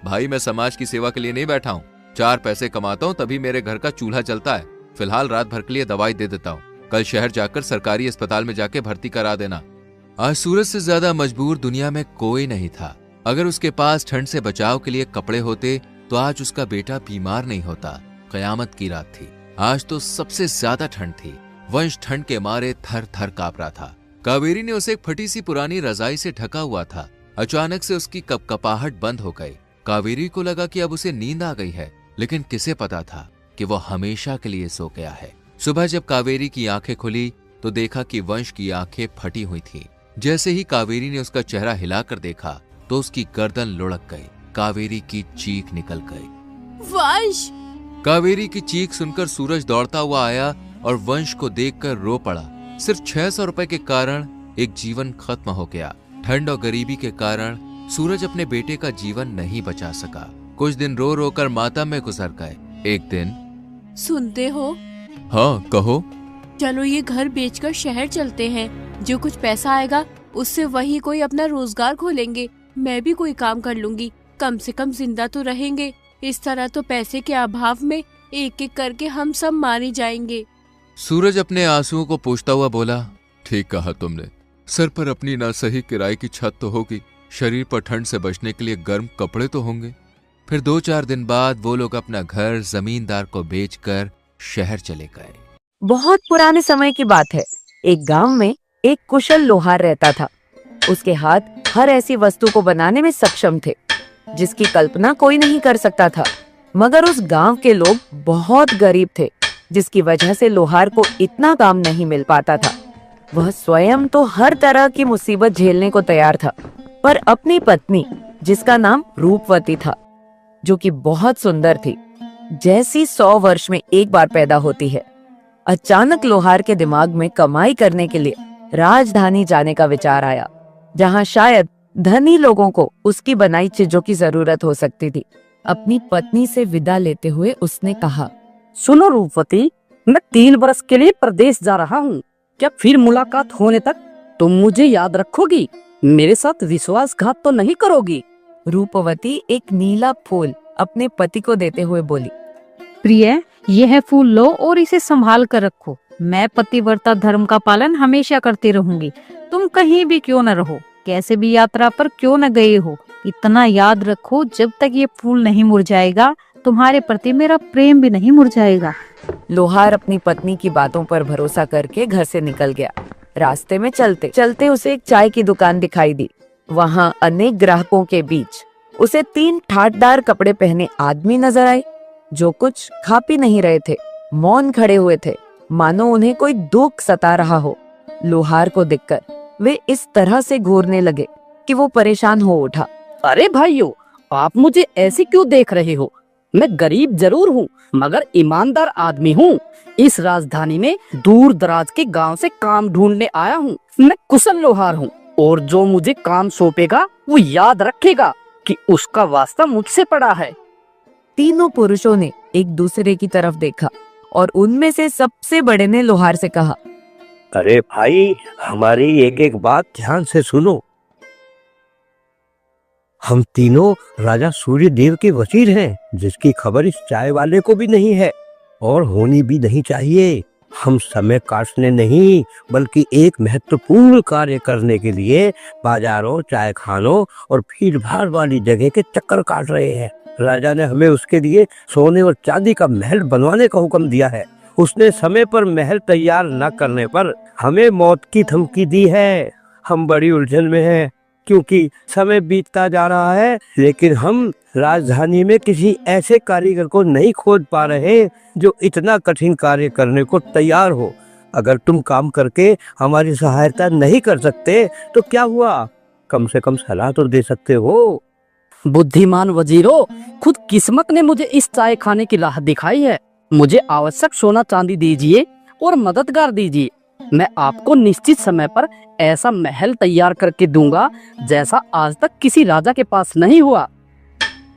भाई, मैं समाज की सेवा के लिए नहीं बैठा हूँ, 4 पैसे कमाता हूँ तभी मेरे घर का चूल्हा चलता है। फिलहाल रात भर के लिए दवाई दे देता हूँ, कल शहर जाकर सरकारी अस्पताल में जाके भर्ती करा देना। आज सूरज से ज्यादा मजबूर दुनिया में कोई नहीं था। अगर उसके पास ठंड से बचाव के लिए कपड़े होते तो आज उसका बेटा बीमार नहीं होता। कयामत की रात थी। आज तो सबसे ज्यादा ठंड थी। वंश ठंड के मारे थर थर कांप रहा था। कावेरी ने उसे एक फटी सी पुरानी रजाई से ढका हुआ था। अचानक से उसकी कपकपाहट बंद हो गई। कावेरी को लगा कि अब उसे नींद आ गई है, लेकिन किसे पता था कि वो हमेशा के लिए सो गया है। सुबह जब कावेरी की आंखें खुली तो देखा कि वंश की आंखें फटी हुई थी। जैसे ही कावेरी ने उसका चेहरा हिलाकर देखा तो उसकी गर्दन लुढ़क गई। कावेरी की चीख निकल गई। वंश! कावेरी की चीख सुनकर सूरज दौड़ता हुआ आया और वंश को देखकर रो पड़ा। सिर्फ 600 रुपए के कारण एक जीवन खत्म हो गया। ठंड और गरीबी के कारण सूरज अपने बेटे का जीवन नहीं बचा सका। कुछ दिन रो रो कर मातम में गुजर गए। एक दिन, सुनते हो? हाँ कहो। चलो ये घर बेचकर शहर चलते हैं। जो कुछ पैसा आएगा उससे वही कोई अपना रोजगार खोलेंगे। मैं भी कोई काम कर लूंगी, कम से कम जिंदा तो रहेंगे। इस तरह तो पैसे के अभाव में एक एक करके हम सब मारे जाएंगे। सूरज अपने आंसुओं को पोंछता हुआ बोला, ठीक कहा तुमने। सर पर अपनी ना सही किराए की छत तो होगी, शरीर पर ठंड से बचने के लिए गर्म कपड़े तो होंगे। फिर 2-4 दिन बाद वो लोग अपना घर जमींदार को बेचकर शहर चले गए। बहुत पुराने समय की बात है। एक गांव में एक कुशल लोहार रहता था। उसके हाथ हर ऐसी वस्तु को बनाने में सक्षम थे जिसकी कल्पना कोई नहीं कर सकता था। मगर उस गांव के लोग बहुत गरीब थे, जिसकी वजह से लोहार को इतना काम नहीं मिल पाता था। वह स्वयं तो हर तरह की मुसीबत झेलने को तैयार था, पर अपनी पत्नी, जिसका नाम रूपवती था, जो कि बहुत सुंदर थी, जैसी 100 वर्ष में एक बार पैदा होती है, अचानक लोहार के दिमाग में कमाई करने के लिए राजधानी जाने का विचार आया, जहां शायद धनी लोगों को उसकी बनाई चीजों की जरूरत हो सकती थी। अपनी पत्नी से विदा लेते हुए उसने कहा, सुनो रूपवती, मैं 3 वर्ष के लिए प्रदेश जा रहा हूँ। क्या फिर मुलाकात होने तक तुम मुझे याद रखोगी? मेरे साथ विश्वासघात तो नहीं करोगी? रूपवती एक नीला फूल अपने पति को देते हुए बोली, प्रिय, यह फूल लो और इसे संभाल कर रखो। मैं पतिव्रता धर्म का पालन हमेशा करती रहूंगी। तुम कहीं भी क्यों न रहो, कैसे भी यात्रा पर क्यों न गए हो, इतना याद रखो, जब तक ये फूल नहीं मुरझाएगा तुम्हारे प्रति मेरा प्रेम भी नहीं मुरझाएगा। लोहार अपनी पत्नी की बातों पर भरोसा करके घर से निकल गया। रास्ते में चलते चलते उसे एक चाय की दुकान दिखाई दी। वहां अनेक ग्राहकों के बीच उसे 3 ठाटदार कपड़े पहने आदमी नजर आए, जो कुछ खा पी नहीं रहे थे, मौन खड़े हुए थे, मानो उन्हें कोई दुख सता रहा हो। लोहार को देखकर वे इस तरह से घूरने लगे कि वो परेशान हो उठा। अरे भाइयों, आप मुझे ऐसे क्यों देख रहे हो? मैं गरीब जरूर हूँ, मगर ईमानदार आदमी हूँ। इस राजधानी में दूर दराज के गांव से काम ढूंढने आया हूँ। मैं कुशल लोहार हूँ, और जो मुझे काम सौंपेगा वो याद रखेगा कि उसका वास्ता मुझसे पड़ा है। तीनों पुरुषों ने एक दूसरे की तरफ देखा और उनमें से सबसे बड़े ने लोहार से कहा, अरे भाई, हमारी एक एक बात ध्यान से सुनो। हम तीनों राजा सूर्यदेव के वजीर हैं, जिसकी खबर इस चाय वाले को भी नहीं है और होनी भी नहीं चाहिए। हम समय काटने नहीं, बल्कि एक महत्वपूर्ण कार्य करने के लिए बाजारों, चाय खानों और भीड़ भाड़ वाली जगह के चक्कर काट रहे हैं। राजा ने हमें उसके लिए सोने और चांदी का महल बनवाने का हुक्म दिया है। उसने समय पर महल तैयार न करने पर हमें मौत की धमकी दी है। हम बड़ी उलझन में हैं, क्योंकि समय बीतता जा रहा है, लेकिन हम राजधानी में किसी ऐसे कारीगर को नहीं खोज पा रहे जो इतना कठिन कार्य करने को तैयार हो। अगर तुम काम करके हमारी सहायता नहीं कर सकते तो क्या हुआ, कम से कम सलाह तो दे सकते हो। बुद्धिमान वजीरो, खुद किस्मत ने मुझे इस चाय खाने की राह दिखाई है। मुझे आवश्यक सोना चांदी दीजिए और मददगार दीजिए। मैं आपको निश्चित समय पर ऐसा महल तैयार करके दूंगा जैसा आज तक किसी राजा के पास नहीं हुआ।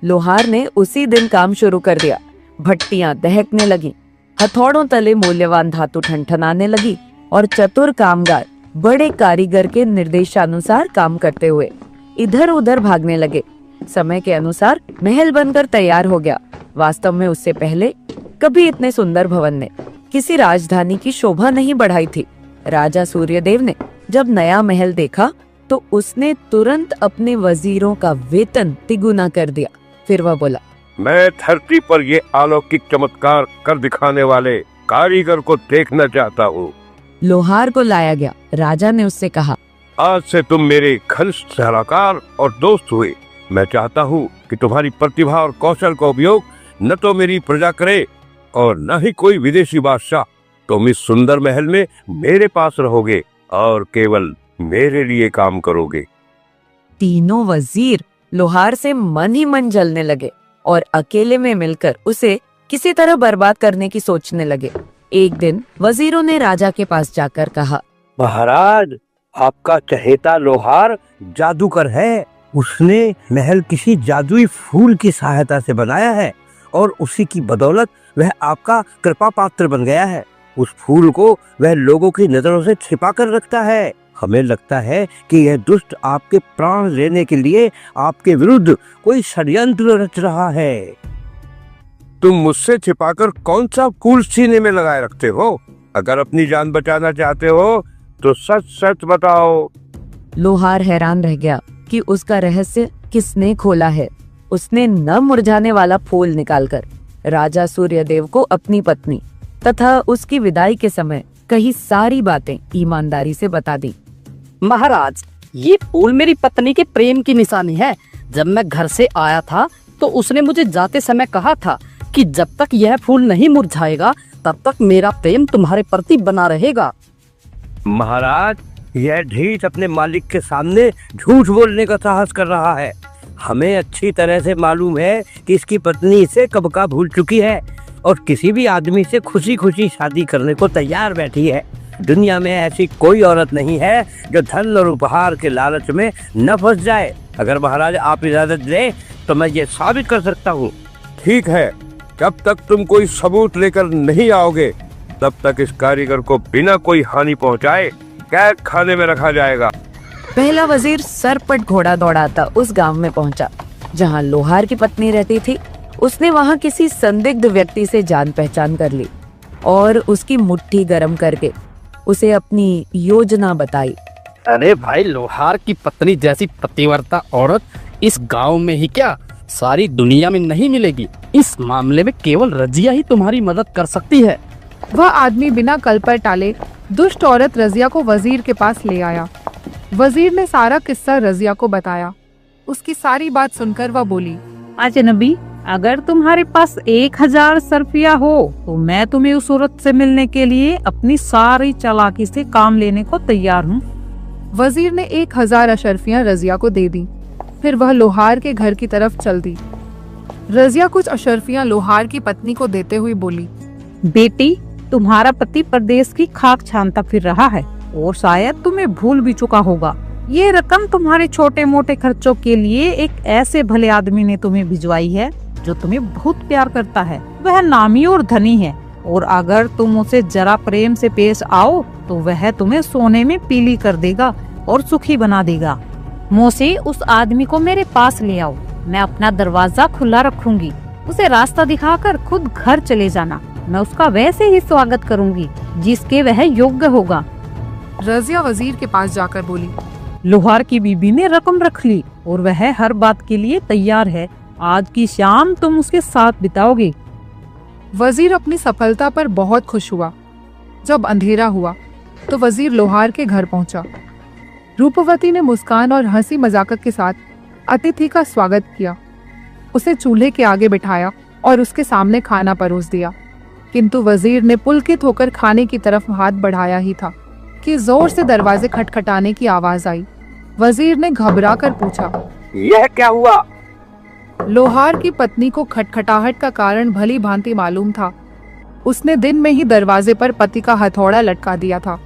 लोहार ने उसी दिन काम शुरू कर दिया। भट्टियां दहकने लगी, हथौड़ों तले मूल्यवान धातु ठनठनाने लगी और चतुर कामगार बड़े कारीगर के निर्देशानुसार काम करते हुए इधर उधर भागने लगे। समय के अनुसार महल बनकर तैयार हो गया। वास्तव में उससे पहले कभी इतने सुंदर भवन ने किसी राजधानी की शोभा नहीं बढ़ाई थी। राजा सूर्यदेव ने जब नया महल देखा तो उसने तुरंत अपने वजीरों का वेतन तिगुना कर दिया। फिर वह बोला, मैं धरती पर ये अलौकिक चमत्कार कर दिखाने वाले कारीगर को देखना चाहता हूँ। लोहार को लाया गया। राजा ने उससे कहा, आज से तुम मेरे घनिष्ठ सलाहकार और दोस्त हुए। मैं चाहता हूँ कि तुम्हारी प्रतिभा और कौशल का उपयोग न तो मेरी प्रजा करे और न ही कोई विदेशी बादशाह। तुम इस सुंदर महल में मेरे पास रहोगे और केवल मेरे लिए काम करोगे। तीनों वजीर लोहार से मन ही मन जलने लगे और अकेले में मिलकर उसे किसी तरह बर्बाद करने की सोचने लगे। एक दिन वजीरों ने राजा के पास जाकर कहा, महाराज, आपका चहेता लोहार जादूगर है। उसने महल किसी जादुई फूल की सहायता से बनाया है और उसी की बदौलत वह आपका कृपा पात्र बन गया है। उस फूल को वह लोगों की नजरों से छिपा कर रखता है। हमें लगता है कि यह दुष्ट आपके प्राण लेने के लिए आपके विरुद्ध कोई षड्यंत्र रच रहा है। तुम मुझसे छिपाकर कौन सा फूल सीने में लगाए रखते हो? अगर अपनी जान बचाना चाहते हो तो सच सच बताओ। लोहार हैरान रह गया कि उसका रहस्य किसने खोला है। उसने न मुरझाने वाला फूल निकालकर राजा सूर्यदेव को अपनी पत्नी तथा उसकी विदाई के समय कही सारी बातें ईमानदारी से बता दी। महाराज, ये फूल मेरी पत्नी के प्रेम की निशानी है। जब मैं घर से आया था तो उसने मुझे जाते समय कहा था कि जब तक यह फूल नहीं मुरझाएगा तब तक मेरा प्रेम तुम्हारे प्रति बना रहेगा। महाराज, यह ढीठ अपने मालिक के सामने झूठ बोलने का साहस कर रहा है। हमें अच्छी तरह से मालूम है कि इसकी पत्नी इसे कब का भूल चुकी है और किसी भी आदमी से खुशी खुशी शादी करने को तैयार बैठी है। दुनिया में ऐसी कोई औरत नहीं है जो धन और उपहार के लालच में न फंस जाए। अगर महाराज आप इजाजत दें तो मैं ये साबित कर सकता हूँ। ठीक है, जब तक तुम कोई सबूत लेकर नहीं आओगे तब तक इस कारीगर को बिना कोई हानि पहुंचाए कैद खाने में रखा जाएगा। पहला वजीर सरपट घोड़ा दौड़ाता उस गांव में पहुंचा जहां लोहार की पत्नी रहती थी। उसने वहां किसी संदिग्ध व्यक्ति से जान पहचान कर ली और उसकी मुट्ठी गर्म करके उसे अपनी योजना बताई। अरे भाई, लोहार की पत्नी जैसी पतिव्रता औरत इस गांव में ही क्या सारी दुनिया में नहीं मिलेगी। इस मामले में केवल रजिया ही तुम्हारी मदद कर सकती है। वह आदमी बिना कल पर टाले दुष्ट औरत रजिया को वजीर के पास ले आया। वजीर ने सारा किस्सा रजिया को बताया। उसकी सारी बात सुनकर वह बोली, अजनबी, अगर तुम्हारे पास 1000 सरफिया हो तो मैं तुम्हें उस औरत से मिलने के लिए अपनी सारी चालाकी से काम लेने को तैयार हूँ। वजीर ने 1000 अशरफियां रजिया को दे दी। फिर वह लोहार के घर की तरफ चल दी। रजिया कुछ अशरफियां लोहार की पत्नी को देते हुए बोली, बेटी, तुम्हारा पति परदेश की खाक छानता फिर रहा है और शायद तुम्हें भूल भी चुका होगा। ये रकम तुम्हारे छोटे मोटे खर्चों के लिए एक ऐसे भले आदमी ने तुम्हें भिजवाई है जो तुम्हें बहुत प्यार करता है। वह नामी और धनी है और अगर तुम उसे जरा प्रेम से पेश आओ तो वह तुम्हें सोने में पीली कर देगा और सुखी बना देगा। मोसे, उस आदमी को मेरे पास ले आओ। मैं अपना दरवाजा खुला रखूंगी। उसे रास्ता दिखाकर खुद घर चले जाना। मैं उसका वैसे ही स्वागत करूंगी जिसके वह योग्य होगा। रजिया वजीर के पास जाकर बोली, लोहार की बीबी ने रकम रख ली और वह हर बात के लिए तैयार है। आज की शाम तुम उसके साथ बिताओगे। वजीर अपनी सफलता पर बहुत खुश हुआ। जब अंधेरा हुआ तो वजीर लोहार के घर पहुंचा। रूपवती ने मुस्कान और हंसी मजाक के साथ अतिथि का स्वागत किया। उसे चूल्हे के आगे बिठाया और उसके सामने खाना परोस दिया। किंतु वजीर ने पुलकित होकर खाने की तरफ हाथ बढ़ाया ही था कि जोर से दरवाजे खटखटाने की आवाज आई। वजीर ने घबरा कर पूछा, यह क्या हुआ? लोहार की पत्नी को खटखटाहट का कारण भली भांति मालूम था। उसने दिन में ही दरवाजे पर पति का हथौड़ा लटका दिया था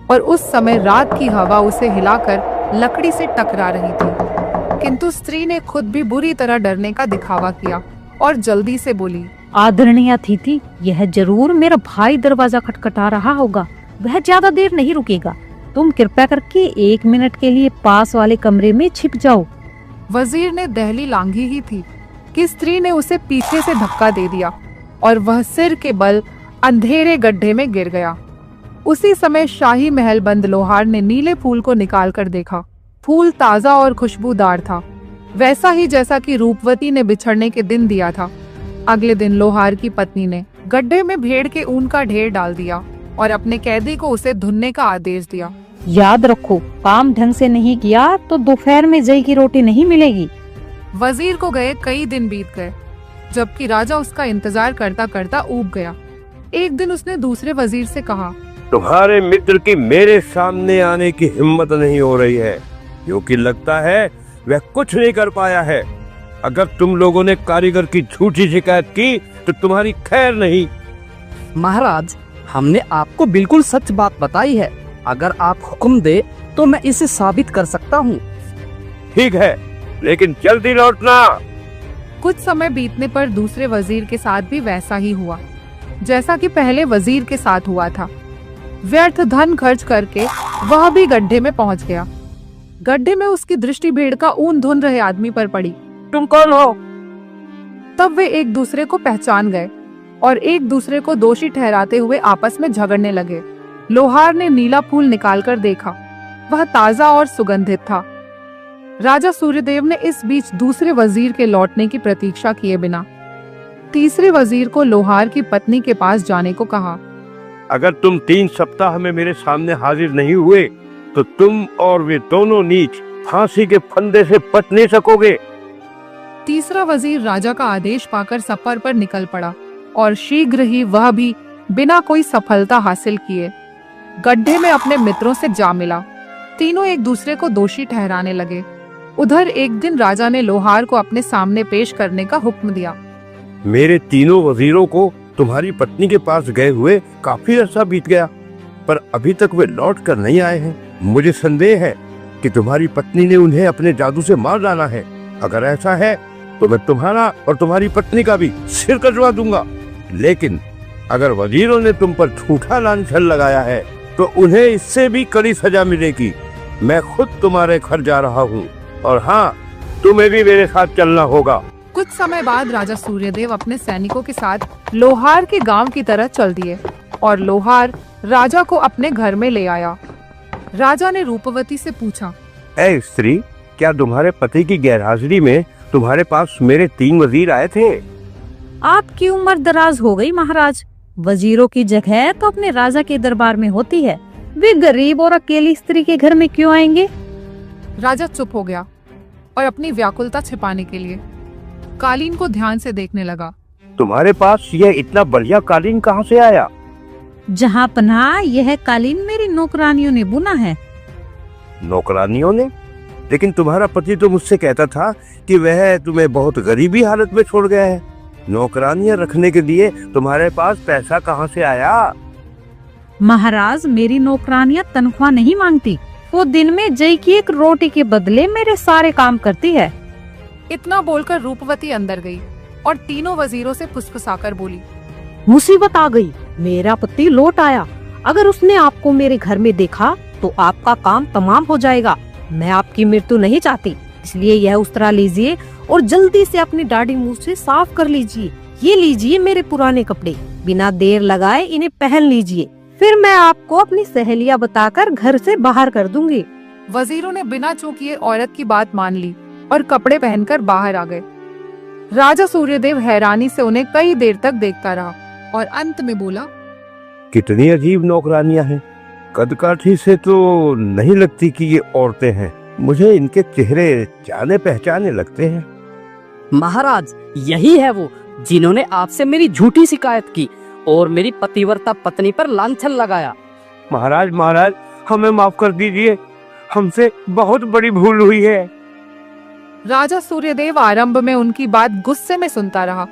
और उस समय रात की हवा उसे हिलाकर लकड़ी से टकरा रही थी। किंतु स्त्री ने खुद भी बुरी तरह डरने का दिखावा किया और जल्दी से बोली, आदरणीय अतिथि, यह जरूर मेरा भाई दरवाजा खटखटा रहा होगा। वह ज्यादा देर नहीं रुकेगा। तुम कृपया करके 1 मिनट के लिए पास वाले कमरे में छिप जाओ। वजीर ने दहली लांघी ही थी कि स्त्री ने उसे पीछे से धक्का दे दिया और वह सिर के बल अंधेरे गड्ढे में गिर गया। उसी समय शाही महल बंद लोहार ने नीले फूल को निकाल कर देखा। फूल ताजा और खुशबूदार था, वैसा ही जैसा कि रूपवती ने बिछड़ने के दिन दिया था। अगले दिन लोहार की पत्नी ने गड्ढे में भेड़ के ऊन का ढेर डाल दिया और अपने कैदी को उसे धुनने का आदेश दिया। याद रखो, काम ढंग से नहीं किया तो दोपहर में जई की रोटी नहीं मिलेगी। वजीर को गए कई दिन बीत गए, जबकि राजा उसका इंतजार करता करता ऊब गया। एक दिन उसने दूसरे वजीर से कहा, तुम्हारे मित्र की मेरे सामने आने की हिम्मत नहीं हो रही है, क्योंकि लगता है वह कुछ नहीं कर पाया है। अगर तुम लोगों ने कारीगर की झूठी शिकायत की तो तुम्हारी खैर नहीं। महाराज, हमने आपको बिल्कुल सच बात बताई है। अगर आप हुक्म दे तो मैं इसे साबित कर सकता हूँ। ठीक है, लेकिन जल्दी लौटना। कुछ समय बीतने पर दूसरे वजीर के साथ भी वैसा ही हुआ। जैसा कि पहले वजीर के साथ हुआ था। व्यर्थ धन खर्च करके वह भी गड्ढे में पहुंच गया। गड्ढे में उसकी दृष्टि भीड़ का ऊन धुन रहे आदमी पर पड़ी। तुम कौन हो? तब वे एक दूसरे को पहचान गए और एक दूसरे को दोषी ठहराते हुए आपस में झगड़ने लगे। लोहार ने नीला फूल निकालकर देखा, वह ताजा और सुगंधित था। राजा सूर्यदेव ने इस बीच दूसरे वजीर के लौटने की प्रतीक्षा किए बिना तीसरे वजीर को लोहार की पत्नी के पास जाने को कहा। अगर तुम 3 सप्ताह में मेरे सामने हाजिर नहीं हुए तो तुम और वे दोनों नीच फांसी के फंदे से बच नहीं सकोगे। तीसरा वजीर राजा का आदेश पाकर सफर पर निकल पड़ा और शीघ्र ही वह भी बिना कोई सफलता हासिल किए गड्ढे में अपने मित्रों से जा मिला। तीनों एक दूसरे को दोषी ठहराने लगे। उधर एक दिन राजा ने लोहार को अपने सामने पेश करने का हुक्म दिया। मेरे तीनों वजीरों को तुम्हारी पत्नी के पास गए हुए काफी अरसा बीत गया, पर अभी तक वे लौट कर नहीं आए हैं। मुझे संदेह है कि तुम्हारी पत्नी ने उन्हें अपने जादू से मार डाला है। अगर ऐसा है तो मैं तुम्हारा और तुम्हारी पत्नी का भी सिर कटवा दूंगा। लेकिन अगर वजीरों ने तुम पर झूठा लांछन लगाया है तो उन्हें इससे भी कड़ी सजा मिलेगी। मैं खुद तुम्हारे घर जा रहा हूँ और हाँ, तुम्हें भी मेरे साथ चलना होगा। कुछ समय बाद राजा सूर्यदेव अपने सैनिकों के साथ लोहार के गांव की तरफ चल दिए और लोहार राजा को अपने घर में ले आया। राजा ने रूपवती से पूछा, ऐ स्त्री, क्या तुम्हारे पति की गैरहाजिरी में तुम्हारे पास मेरे 3 वजीर आए थे? आपकी उम्र दराज हो गई महाराज। वजीरों की जगह तो अपने राजा के दरबार में होती है। वे गरीब और अकेली स्त्री के घर में क्यों आएंगे? राजा चुप हो गया और अपनी व्याकुलता छिपाने के लिए कालीन को ध्यान से देखने लगा। तुम्हारे पास यह इतना बढ़िया कालीन कहाँ से आया? जहाँ पनाह, यह कालीन मेरी नौकरानियों ने बुना है। नौकरानियों ने? लेकिन तुम्हारा पति तो मुझसे कहता था कि वह तुम्हें बहुत गरीबी हालत में छोड़ गया है। नौकरानियां रखने के लिए तुम्हारे पास पैसा कहाँ से आया? महाराज, मेरी नौकरानियां तनख्वाह नहीं मांगती। वो दिन में जई की एक रोटी के बदले मेरे सारे काम करती है। इतना बोलकर रूपवती अंदर गई और तीनों वजीरों से फुसफुसाकर बोली, मुसीबत आ गई, मेरा पति लौट आया। अगर उसने आपको मेरे घर में देखा तो आपका काम तमाम हो जाएगा। मैं आपकी मृत्यु नहीं चाहती, इसलिए यह उस्तरा लीजिए और जल्दी से अपनी दाढ़ी मुंह से साफ कर लीजिए। ये लीजिए मेरे पुराने कपड़े, बिना देर लगाए इन्हें पहन लीजिए, फिर मैं आपको अपनी सहेलियां बताकर घर से बाहर कर दूंगी। वजीरों ने बिना चूकिए औरत की बात मान ली और कपड़े पहनकर बाहर आ गए। राजा सूर्यदेव हैरानी से उन्हें कई देर तक देखता रहा और अंत में बोला, कितनी अजीब नौकरानियां हैं। कदकाठी से तो नहीं लगती कि ये औरतें हैं। मुझे इनके चेहरे जाने पहचाने लगते हैं। महाराज, यही है वो जिन्होंने आपसे मेरी झूठी शिकायत की और मेरी पतिव्रता पत्नी पर लांछन लगाया। महाराज, हमें माफ कर दीजिए, हमसे बहुत बड़ी भूल हुई है। राजा सूर्यदेव आरंभ में उनकी बात गुस्से में सुनता रहा,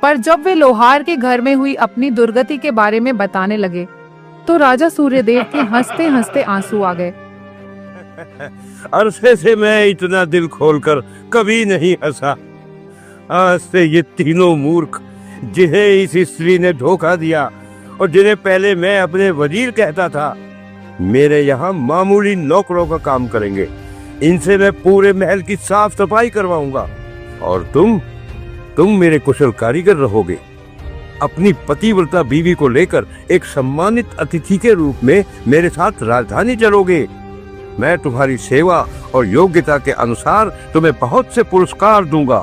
पर जब वे लोहार के घर में हुई अपनी दुर्गति के बारे में बताने लगे तो राजा सूर्यदेव के हंसते हंसते आंसू आ गए। अरसे से मैं इतना दिल खोलकर कभी नहीं हंसा। आज से ये तीनों मूर्ख जिन्हें इस स्त्री ने धोखा दिया और जिन्हें पहले मैं अपने वजीर कहता था, मेरे यहाँ मामूली नौकरों का काम करेंगे। इनसे मैं पूरे महल की साफ सफाई करवाऊंगा और तुम मेरे कुशल कारीगर रहोगे। अपनी पतिव्रता बीवी को लेकर एक सम्मानित अतिथि के रूप में मेरे साथ राजधानी चलोगे। मैं तुम्हारी सेवा और योग्यता के अनुसार तुम्हें बहुत से पुरस्कार दूंगा।